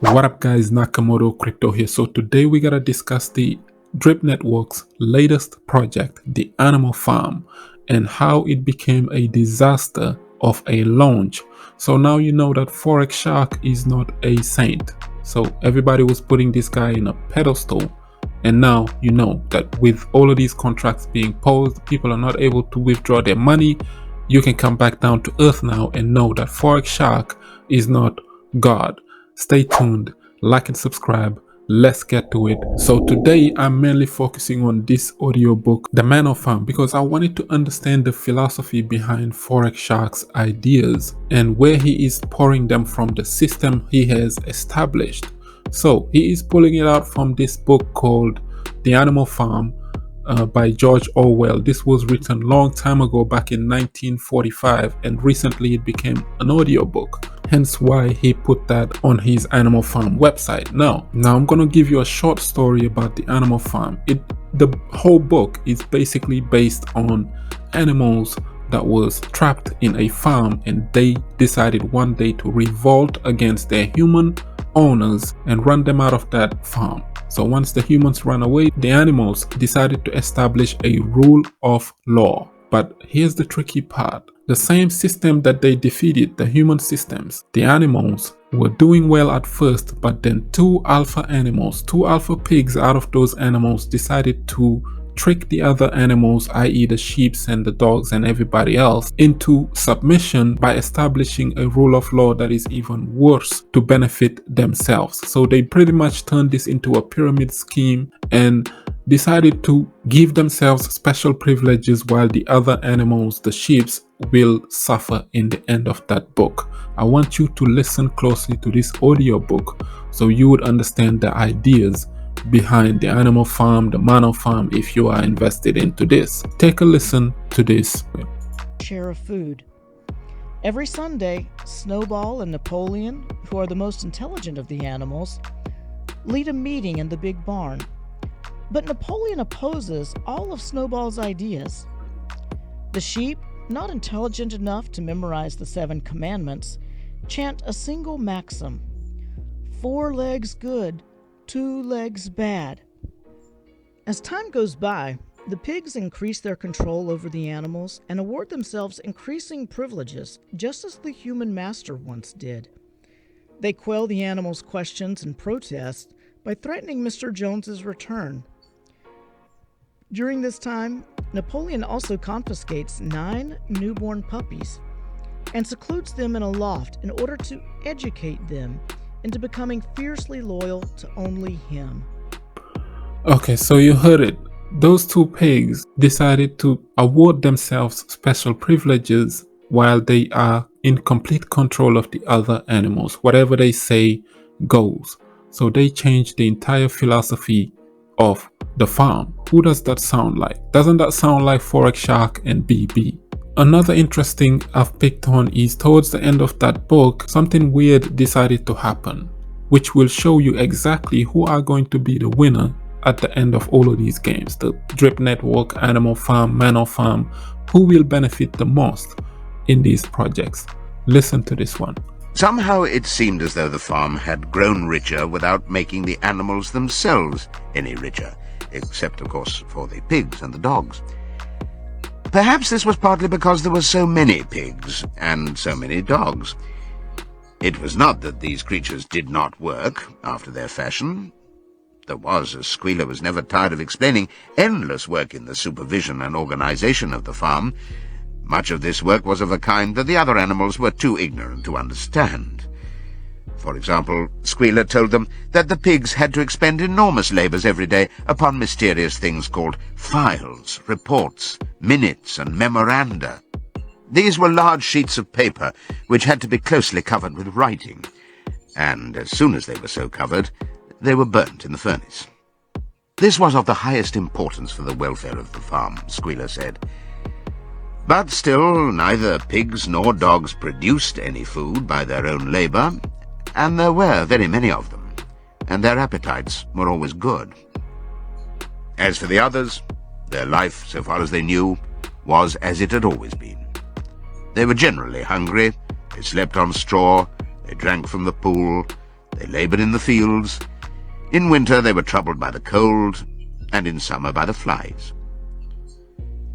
What up guys, Nakamoto Crypto here. So today we gotta discuss the Drip Network's latest project, the Animal Farm, and how it became a disaster of a launch. So now you know that Forex Shark is not a saint. So everybody was putting this guy in a pedestal, and now you know that with all of these contracts being paused, people are not able to withdraw their money. You can come back down to earth now and know that Forex Shark is not God. Stay tuned, like and subscribe. Let's get to it. So today I'm mainly focusing on this audiobook, The Manor Farm, because I wanted to understand the philosophy behind Forex Shark's ideas and where he is pouring them from the system he has established. So he is pulling it out from this book called The Animal Farm by George Orwell. This was written long time ago, back in 1945, and recently it became an audiobook. Hence why he put that on his Animal Farm website. Now I'm gonna give you a short story about the Animal Farm. The whole book is basically based on animals that was trapped in a farm, and they decided one day to revolt against their human owners and run them out of that farm. So once the humans ran away, the animals decided to establish a rule of law. But here's the tricky part. The same system that they defeated, the human systems, the animals were doing well at first, but then two alpha pigs out of those animals decided to trick the other animals, i.e. the sheep and the dogs and everybody else, into submission by establishing a rule of law that is even worse to benefit themselves. So they pretty much turned this into a pyramid scheme and decided to give themselves special privileges while the other animals, the sheep, will suffer in the end of that book. I want you to listen closely to this audiobook so you would understand the ideas behind the Animal Farm, the Manor Farm, if you are invested into this. Take a listen to this. Share of food. Every Sunday, Snowball and Napoleon, who are the most intelligent of the animals, lead a meeting in the big barn. But Napoleon opposes all of Snowball's ideas. The sheep, not intelligent enough to memorize the 7 commandments, chant a single maxim: 4 legs good, 2 legs bad. As time goes by, the pigs increase their control over the animals and award themselves increasing privileges, just as the human master once did. They quell the animals' questions and protests by threatening Mr. Jones's return. During this time, Napoleon also confiscates 9 newborn puppies and secludes them in a loft in order to educate them into becoming fiercely loyal to only him. Okay, so you heard it. Those 2 pigs decided to award themselves special privileges while they are in complete control of the other animals. Whatever they say goes. So they changed the entire philosophy of the farm. Who does that sound like? Doesn't that sound like Forex Shark and BB? Another interesting I've picked on is towards the end of that book, something weird decided to happen, which will show you exactly who are going to be the winner at the end of all of these games. The Drip Network, Animal Farm, Manor Farm, who will benefit the most in these projects. Listen to this one. Somehow it seemed as though the farm had grown richer without making the animals themselves any richer, except of course for the pigs and the dogs. Perhaps this was partly because there were so many pigs and so many dogs. It was not that these creatures did not work after their fashion. There was, as Squealer was never tired of explaining, endless work in the supervision and organization of the farm. Much of this work was of a kind that the other animals were too ignorant to understand. For example, Squealer told them that the pigs had to expend enormous labors every day upon mysterious things called files, reports, minutes, and memoranda. These were large sheets of paper which had to be closely covered with writing, and as soon as they were so covered, they were burnt in the furnace. This was of the highest importance for the welfare of the farm, Squealer said. But still, neither pigs nor dogs produced any food by their own labor, and there were very many of them, and their appetites were always good. As for the others, their life, so far as they knew, was as it had always been. They were generally hungry, they slept on straw, they drank from the pool, They labored in the fields. In winter they were troubled by the cold, and in summer by the flies.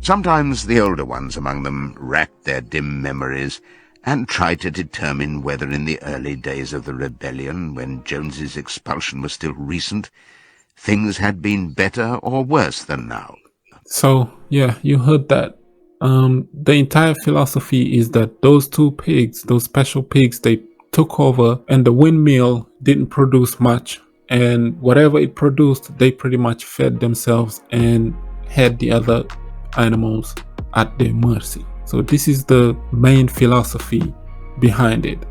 Sometimes the older ones among them racked their dim memories and tried to determine whether in the early days of the rebellion, when Jones's expulsion was still recent, things had been better or worse than now. So, yeah, you heard that. The entire philosophy is that those two pigs, those special pigs, they took over and the windmill didn't produce much. And whatever it produced, they pretty much fed themselves and had the other animals at their mercy. So this is the main philosophy behind it.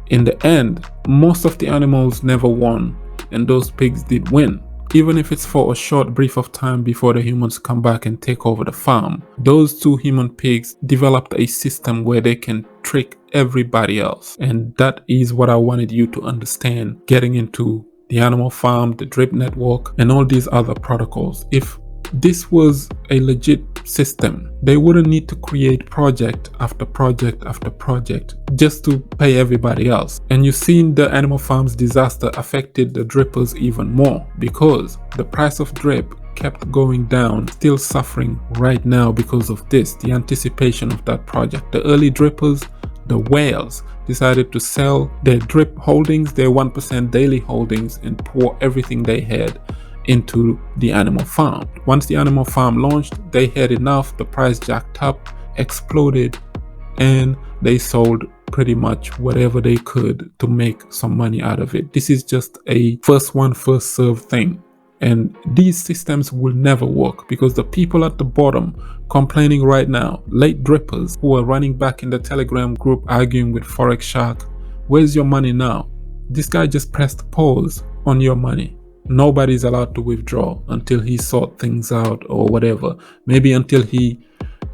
In the end, most of the animals never won, and those pigs did win. Even if it's for a short brief of time before the humans come back and take over the farm, those two human pigs developed a system where they can trick everybody else. And that is what I wanted you to understand getting into the animal farm, the drip network, and all these other protocols. If this was a legit system, they wouldn't need to create project after project after project just to pay everybody else. And you've seen the animal farm's disaster affected the drippers even more because the price of drip kept going down, still suffering right now because of this, the anticipation of that project. The early drippers, the whales, decided to sell their drip holdings, their 1% daily holdings, and pour everything they had into the animal farm. Once the animal farm launched, they had enough, the price jacked up, exploded, and they sold pretty much whatever they could to make some money out of it. This is just a first one, first served thing. And these systems will never work because the people at the bottom complaining right now, late drippers who are running back in the Telegram group arguing with Forex Shark, where's your money now? This guy just pressed pause on your money. Nobody's allowed to withdraw until he sort things out or whatever. Maybe until he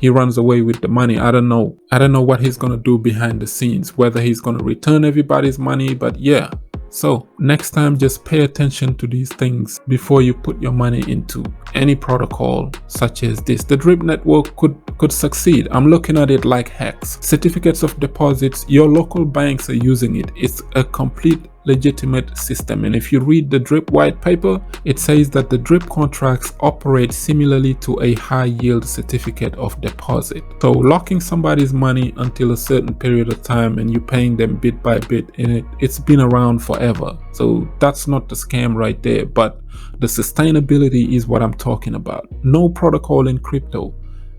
runs away with the money. I don't know what he's gonna do behind the scenes, whether he's gonna return everybody's money, but yeah. So next time, just pay attention to these things before you put your money into any protocol such as this. The drip network could succeed. I'm looking at it like hex. Certificates of deposits, your local banks are using it. It's a complete legitimate system. And if you read the drip white paper, it says that the drip contracts operate similarly to a high yield certificate of deposit. So locking somebody's money until a certain period of time and you paying them bit by bit, and it's been around forever. So that's not the scam right there, but the sustainability is what I'm talking about. No protocol in crypto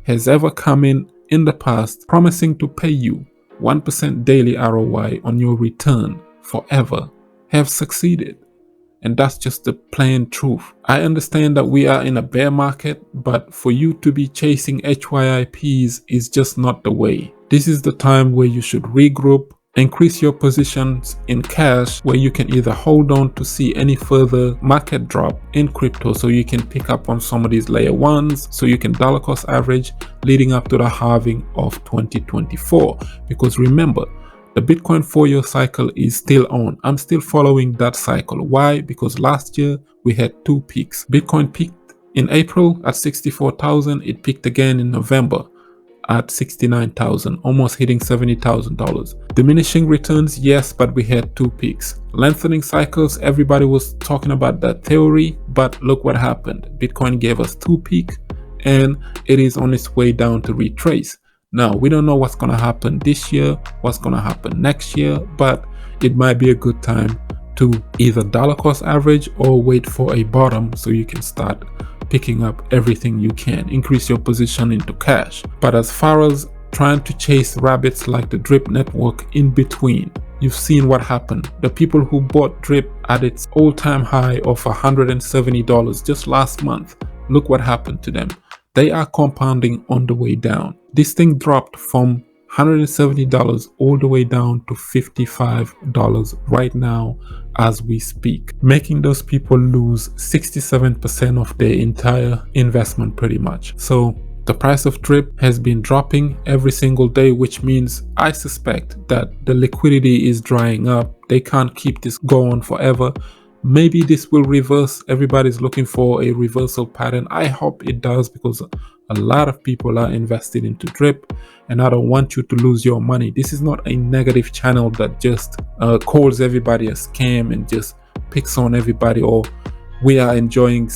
has ever come in the past promising to pay you 1% daily ROI on your return forever have succeeded. And that's just the plain truth. I understand that we are in a bear market, but for you to be chasing HYIPs is just not the way. This is the time where you should regroup, increase your positions in cash where you can either hold on to see any further market drop in crypto so you can pick up on some of these layer ones so you can dollar cost average leading up to the halving of 2024. Because remember, the Bitcoin 4-year cycle is still on. I'm still following that cycle. Why? Because last year we had two peaks. Bitcoin peaked in April at 64,000. It peaked again in November at 69,000, almost hitting $70,000. Diminishing returns, yes, but we had two peaks. Lengthening cycles, everybody was talking about that theory, but look what happened. Bitcoin gave us two peaks and it is on its way down to retrace. Now, we don't know what's going to happen this year, what's going to happen next year, but it might be a good time to either dollar cost average or wait for a bottom so you can start picking up everything you can, increase your position into cash. But as far as trying to chase rabbits like the drip network in between, you've seen what happened. The people who bought drip at its all-time high of $170 just last month, look what happened to them. They are compounding on the way down. This thing dropped from $170 all the way down to $55 right now as we speak, making those people lose 67% of their entire investment pretty much. So the price of drip has been dropping every single day, which means I suspect that the liquidity is drying up. They can't keep this going forever. Maybe this will reverse. Everybody's looking for a reversal pattern. I hope it does, because a lot of people are invested into drip, and I don't want you to lose your money. This is not a negative channel that just calls everybody a scam and just picks on everybody, or we are enjoying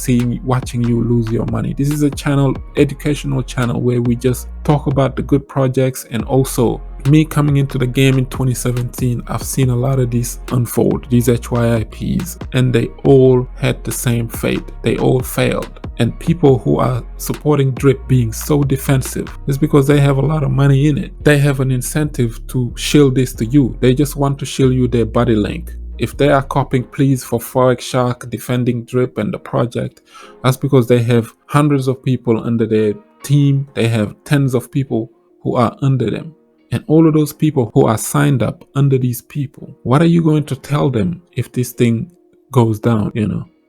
watching you lose your money. This is a educational channel, where we just talk about the good projects. And also, me coming into the game in 2017, I've seen a lot of these unfold, these HYIPs, and they all had the same fate. They all failed. And people who are supporting drip being so defensive is because they have a lot of money in it. They have an incentive to shield this to you. They just want to shield you their body link. If they are copying pleas for Forex Shark defending drip and the project, that's because they have hundreds of people under their team. They have tens of people who are under them. And all of those people who are signed up under these people, what are you going to tell them if this thing goes down,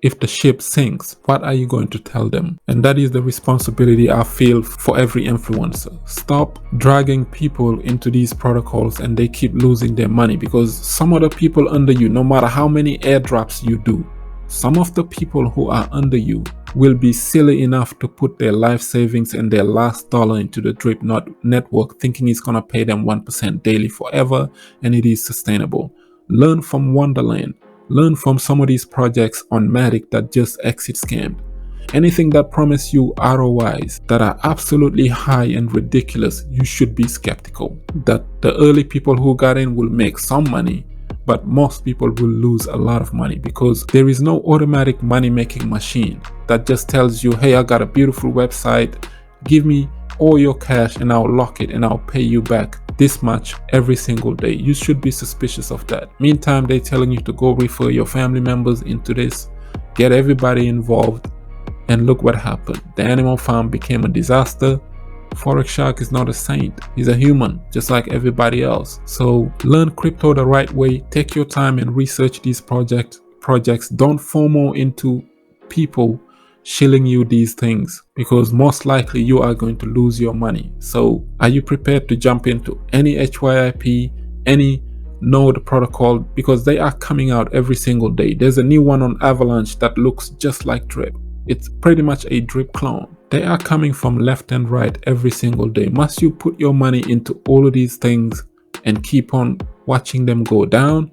If the ship sinks, what are you going to tell them? And that is the responsibility I feel for every influencer. Stop dragging people into these protocols and they keep losing their money, because some of the people under you, no matter how many airdrops you do, some of the people who are under you will be silly enough to put their life savings and their last dollar into the drip network, thinking it's going to pay them 1% daily forever and it is sustainable. Learn from Wonderland. Learn from some of these projects on Matic that just exit scammed. Anything that promise you ROIs that are absolutely high and ridiculous, you should be skeptical. That the early people who got in will make some money, but most people will lose a lot of money, because there is no automatic money making machine that just tells you, hey, I got a beautiful website, give me all your cash and I'll lock it and I'll pay you back this much every single day. You should be suspicious of that. Meantime, they're telling you to go refer your family members into this, get everybody involved, and look what happened. The animal farm became a disaster. Forex Shark is not a saint. He's a human, just like everybody else. So learn crypto the right way. Take your time and research these projects. Don't FOMO into people shilling you these things, because most likely you are going to lose your money. So are you prepared to jump into any HYIP, any node protocol? Because they are coming out every single day. There's a new one on Avalanche that looks just like drip. It's pretty much a drip clone. They are coming from left and right every single day. Must you put your money into all of these things and keep on watching them go down?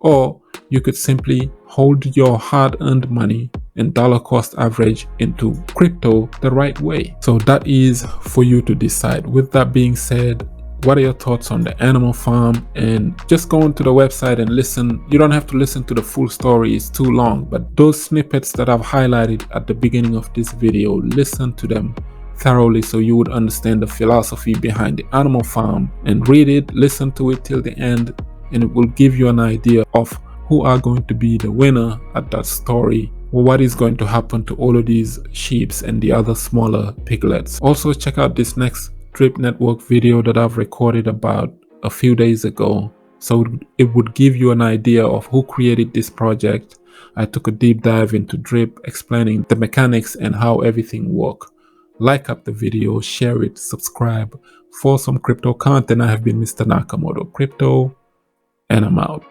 Or you could simply hold your hard-earned money and dollar cost average into crypto the right way. So that is for you to decide. With that being said, what are your thoughts on the animal farm? And just go onto the website and listen. You don't have to listen to the full story, it's too long, but those snippets that I've highlighted at the beginning of this video, listen to them thoroughly so you would understand the philosophy behind the animal farm, and read it, listen to it till the end, and it will give you an idea of who are going to be the winner at that story, or what is going to happen to all of these sheeps and the other smaller piglets. Also, check out this next Drip Network video that I've recorded about a few days ago, so it would give you an idea of who created this project. I took a deep dive into Drip, explaining the mechanics and how everything works. Like up the video, share it, subscribe for some crypto content. I have been Mr. Nakamoto Crypto, and I'm out.